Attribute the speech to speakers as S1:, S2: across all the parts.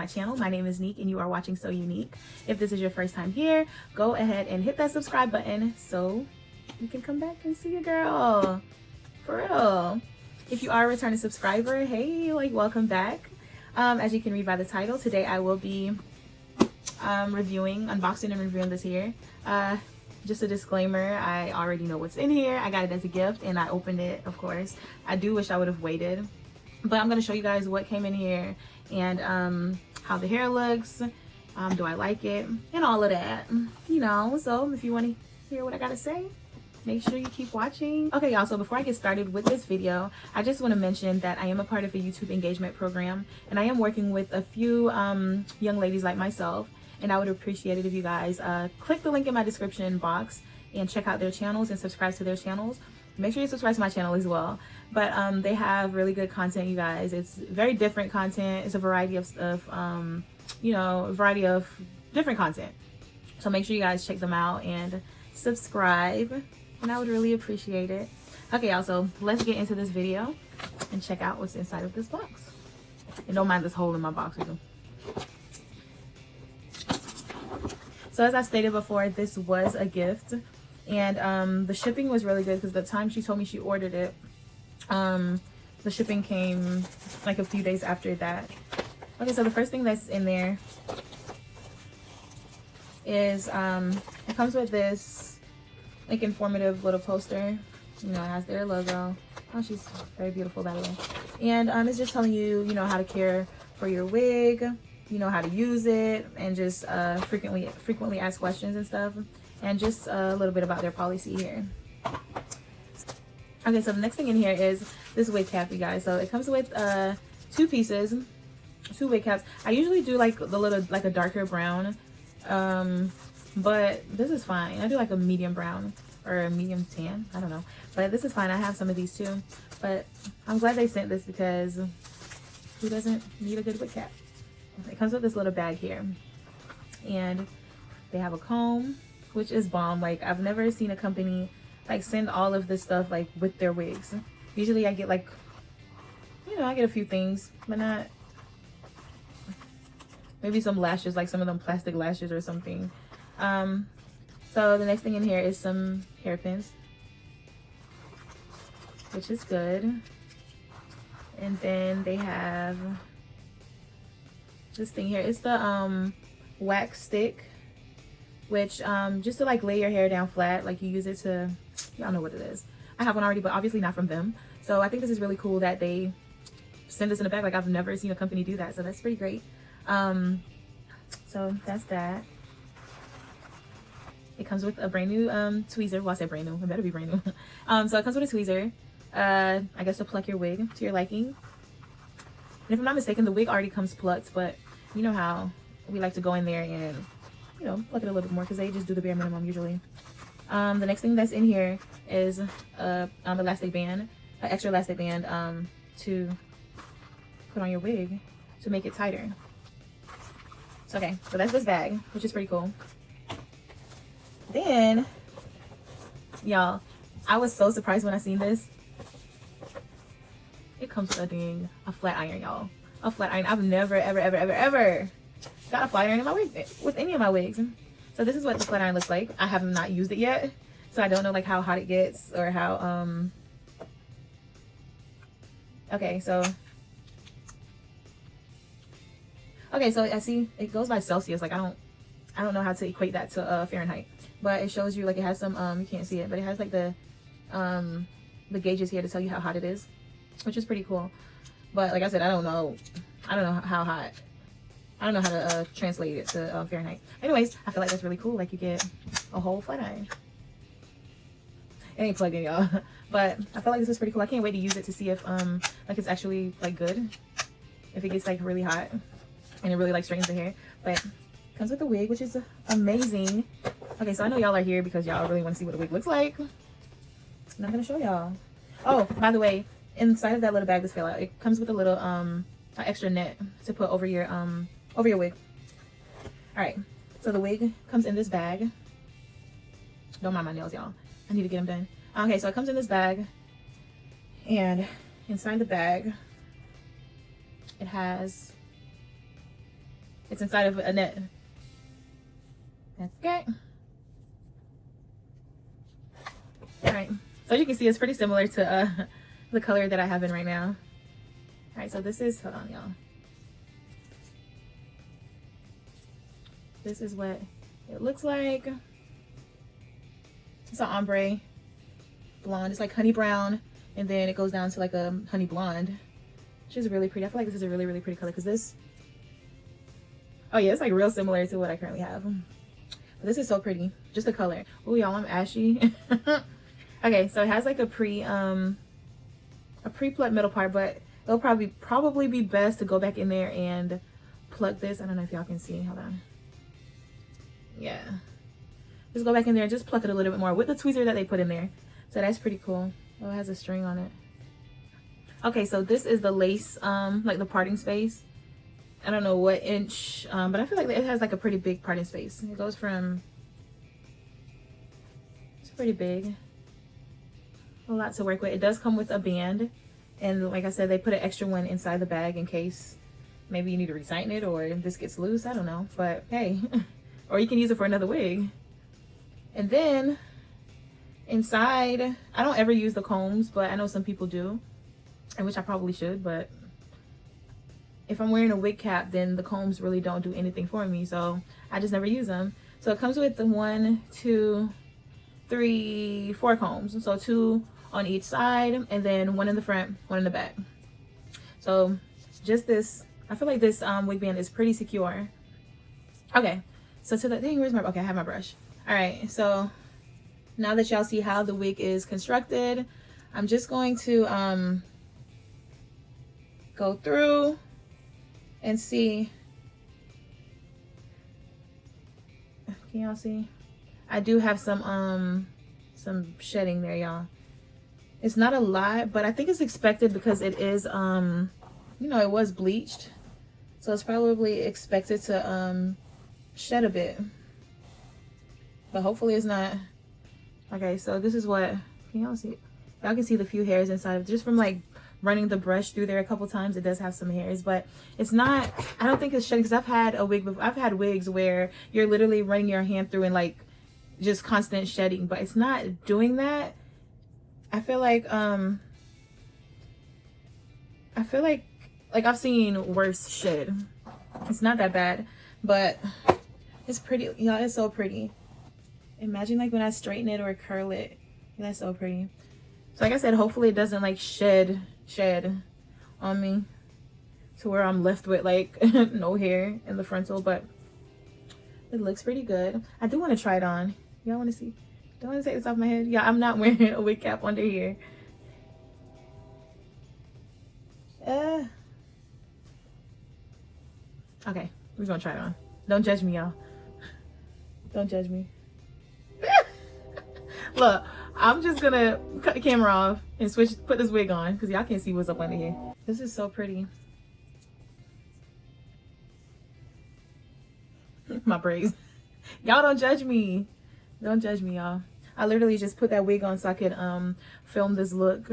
S1: channel. My name is Nique and you are watching So Unique. If this is your first time here, go ahead and hit that subscribe button so you can come back and see your girl. For real. If you are a returning subscriber, hey, like, welcome back. As you can read by the title, today I will be unboxing and reviewing this here. Just a disclaimer, I already know what's in here. I got it as a gift and I opened it, of course. I do wish I would have waited, but I'm going to show you guys what came in here and how the hair looks, do I like it, and all of that, you know. So if you want to hear what I got to say, make sure you keep watching. Okay, y'all, so before I get started with this video, I just want to mention that I am a part of a YouTube engagement program and I am working with a few young ladies like myself, and I would appreciate it if you guys click the link in my description box and check out their channels and subscribe to their channels. Make sure you subscribe to my channel as well. But they have really good content, you guys. It's very different content. It's a variety of you know, a variety of different content. So make sure you guys check them out and subscribe, and I would really appreciate it. Okay, y'all, so let's get into this video and check out what's inside of this box. And don't mind this hole in my box either. So as I stated before, this was a gift, and the shipping was really good because the time she told me she ordered it, the shipping came like a few days after that. Okay, so the first thing that's in there is it comes with this like informative little poster. You know, it has their logo. Oh, she's very beautiful, by the way. And it's just telling you, you know, how to care for your wig, you know, how to use it, and just frequently asked questions and stuff, and just a little bit about their policy here. Okay, so the next thing in here is this wig cap, you guys. So it comes with two pieces, two wig caps. I usually do like the little, like a darker brown, but this is fine. I do like a medium brown or a medium tan, I don't know, but this is fine. I have some of these too, but I'm glad they sent this because who doesn't need a good wig cap? It comes with this little bag here, and they have a comb, which is bomb. Like, I've never seen a company like send all of this stuff like with their wigs. Usually I get like, you know, I get a few things, but not maybe some lashes, like some of them plastic lashes or something. So the next thing in here is some hairpins, which is good. And then they have this thing here. It's the wax stick, which just to like lay your hair down flat, like you use it to, y'all know what it is. I have one already, but obviously not from them. So I think this is really cool that they send this in a bag. Like, I've never seen a company do that, so that's pretty great. So that's that. It comes with a brand new tweezer. Well, I said brand new, it better be brand new. So it comes with a tweezer, I guess to pluck your wig to your liking. And if I'm not mistaken, the wig already comes plucked, but you know how we like to go in there and, you know, pluck it a little bit more because they just do the bare minimum usually. The next thing that's in here is elastic band, an extra elastic band to put on your wig to make it tighter. So, okay, so that's this bag, which is pretty cool. Then, y'all, I was so surprised when I seen this. It comes with a flat iron, y'all. A flat iron. I've never, ever got a flat iron in my wig, with any of my wigs. So this is what the flat iron looks like. I have not used it yet, so I don't know like how hot it gets or how okay, so I see it goes by Celsius. Like, I don't know how to equate that to Fahrenheit, but it shows you, like, it has some you can't see it, but it has like the gauges here to tell you how hot it is, which is pretty cool. But like I said, I don't know how hot. I don't know how to translate it to Fahrenheit. Anyways, I feel like that's really cool. Like, you get a whole flat iron. It ain't plugged in, y'all, but I feel like this is pretty cool. I can't wait to use it to see if like it's actually like good, if it gets like really hot and it really like straightens the hair. But it comes with the wig, which is amazing. Okay, so I know y'all are here because y'all really want to see what a wig looks like, and I'm gonna show y'all. Oh, by the way, inside of that little bag this fell out, it comes with a little extra net to put over your wig. All right, so the wig comes in this bag. Don't mind my nails, y'all. I need to get them done. Okay, so it comes in this bag, and inside the bag it has It's inside of a net. Okay. All right. So as you can see, it's pretty similar to the color that I have in right now. All right. So this is, hold on, y'all. This is what it looks like. It's an ombre blonde. It's like honey brown, and then it goes down to like a honey blonde, which is really pretty. I feel like this is a really, really pretty color because this, oh yeah, it's like real similar to what I currently have. But this is so pretty, just the color. Oh y'all, I'm ashy. Okay, so it has like a pre-plucked middle part, but it'll probably be best to go back in there and pluck this. I don't know if y'all can see. Hold on. Yeah. Just go back in there and just pluck it a little bit more with the tweezer that they put in there. So that's pretty cool. Oh, it has a string on it. Okay, so this is the lace, like the parting space. I don't know what inch, but I feel like it has like a pretty big parting space. It goes from, it's pretty big. A lot to work with. It does come with a band. And like I said, they put an extra one inside the bag in case maybe you need to retighten it or this gets loose. I don't know, but hey, or you can use it for another wig. And then inside, I don't ever use the combs, but I know some people do, and which I probably should, but if I'm wearing a wig cap, then the combs really don't do anything for me, so I just never use them. So it comes with the 1, 2, 3, 4 combs. So 2 on each side, and then 1 in the front, 1 in the back. So just this, I feel like this wig band is pretty secure. Okay, so to the thing, where's my, okay, I have my brush. All right, so now that y'all see how the wig is constructed, I'm just going to go through and see. Can y'all see? I do have some shedding there, y'all. It's not a lot, but I think it's expected because it is you know, it was bleached, so it's probably expected to shed a bit, but hopefully it's not. Okay, so this is what, can y'all see? Y'all can see the few hairs inside of it. Just from like running the brush through there a couple times, it does have some hairs, but it's not, I don't think it's shedding, because I've had a wig before. I've had wigs where you're literally running your hand through and like just constant shedding, but it's not doing that. I feel like I've seen worse shed. It's not that bad, but it's pretty, y'all. It's so pretty. Imagine like when I straighten it or curl it. That's so pretty. So like I said, hopefully it doesn't like shed on me to where I'm left with like no hair in the frontal, but it looks pretty good. I do want to try it on. Y'all want to see? Don't want to take this off my head. Yeah, I'm not wearing a wig cap under here. Okay, we're gonna try it on. Don't judge me, y'all. Don't judge me. Look, I'm just gonna cut the camera off and put this wig on because y'all can't see what's up under here. This is so pretty. My braids. Y'all don't judge me. Don't judge me, y'all. I literally just put that wig on so I could film this look,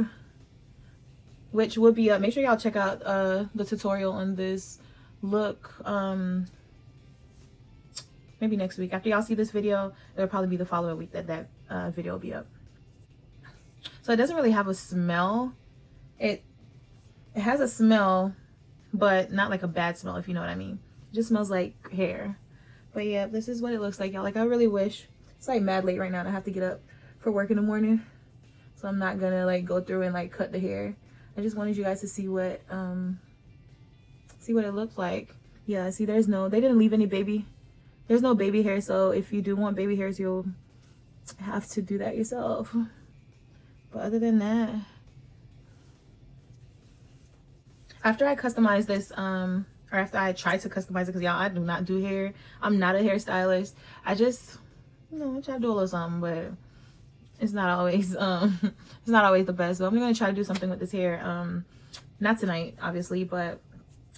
S1: which will be up. Make sure y'all check out the tutorial on this look maybe next week. After y'all see this video, it'll probably be the following week that video will be up. So it doesn't really have a smell. It has a smell, but not like a bad smell, if you know what I mean. It just smells like hair. But yeah, this is what it looks like, y'all. Like, I really wish, it's like mad late right now and I have to get up for work in the morning, so I'm not gonna like go through and like cut the hair. I just wanted you guys to see what it looked like. Yeah, see, they didn't leave any baby. There's no baby hair, so if you do want baby hairs, you'll have to do that yourself. But other than that, after I customize this, or after I try to customize it, because y'all, I do not do hair. I'm not a hairstylist. I just, you know, I try to do a little something, but it's not always it's not always the best. So I'm gonna try to do something with this hair. Not tonight, obviously, but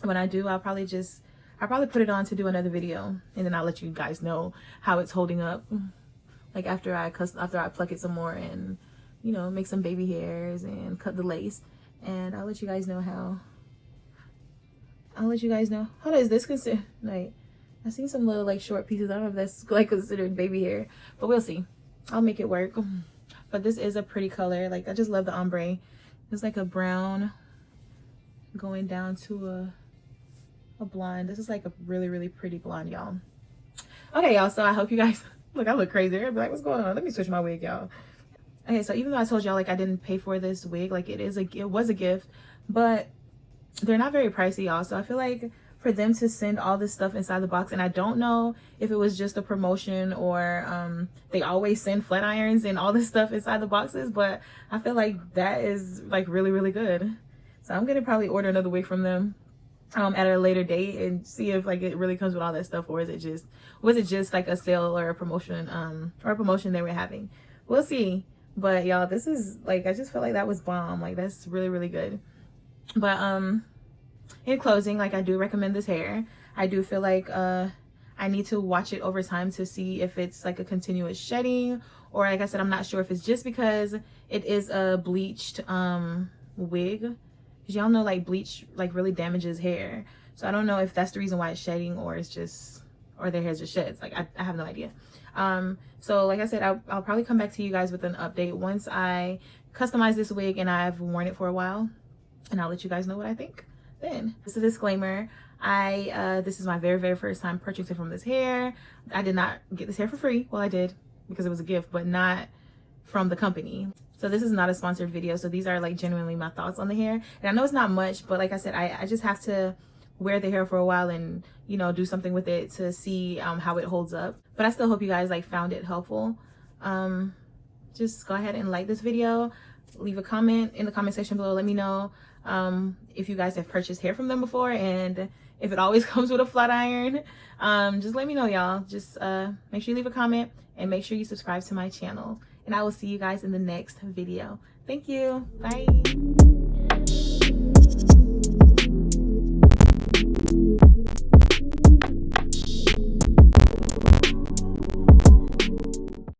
S1: when I do, I'll probably put it on to do another video, and then I'll let you guys know how it's holding up. Like after I pluck it some more and, you know, make some baby hairs and cut the lace, and I'll let you guys know how. How is this considered? Like, I see some little like short pieces. I don't know if that's like considered baby hair, but we'll see. I'll make it work. But this is a pretty color. Like, I just love the ombre. It's like a brown going down to a blonde. This is like a really, really pretty blonde, y'all. Okay, y'all, so I hope you guys look, I look crazy. I'd be like, what's going on? Let me switch my wig, y'all. Okay, so even though I told y'all like I didn't pay for this wig, like it was a gift, but they're not very pricey, y'all. So I feel like for them to send all this stuff inside the box, and I don't know if it was just a promotion or they always send flat irons and all this stuff inside the boxes, but I feel like that is like really, really good. So I'm gonna probably order another wig from them at a later date and see if like it really comes with all that stuff, or was it just like a sale or a promotion they were having. We'll see. But y'all, this is like, I just felt like that was bomb. Like, that's really, really good. But in closing, like, I do recommend this hair. I do feel like I need to watch it over time to see if it's like a continuous shedding, or like I said, I'm not sure if it's just because it is a bleached wig, because y'all know like bleach like really damages hair. So I don't know if that's the reason why it's shedding, or it's just, or their hair just sheds. Like, I have no idea. So like I said, I'll probably come back to you guys with an update once I customize this wig and I've worn it for a while, and I'll let you guys know what I think then. Just a disclaimer, this is my very, very first time purchasing from this hair. I did not get this hair for free. Well, I did because it was a gift, but not from the company. So this is not a sponsored video. So these are like genuinely my thoughts on the hair. And I know it's not much, but like I said, I just have to wear the hair for a while and, you know, do something with it to see how it holds up. But I still hope you guys like found it helpful. Just go ahead and like this video, leave a comment in the comment section below. Let me know if you guys have purchased hair from them before, and if it always comes with a flat iron. Just let me know, y'all. Just make sure you leave a comment and make sure you subscribe to my channel, and I will see you guys in the next video. Thank you. Bye.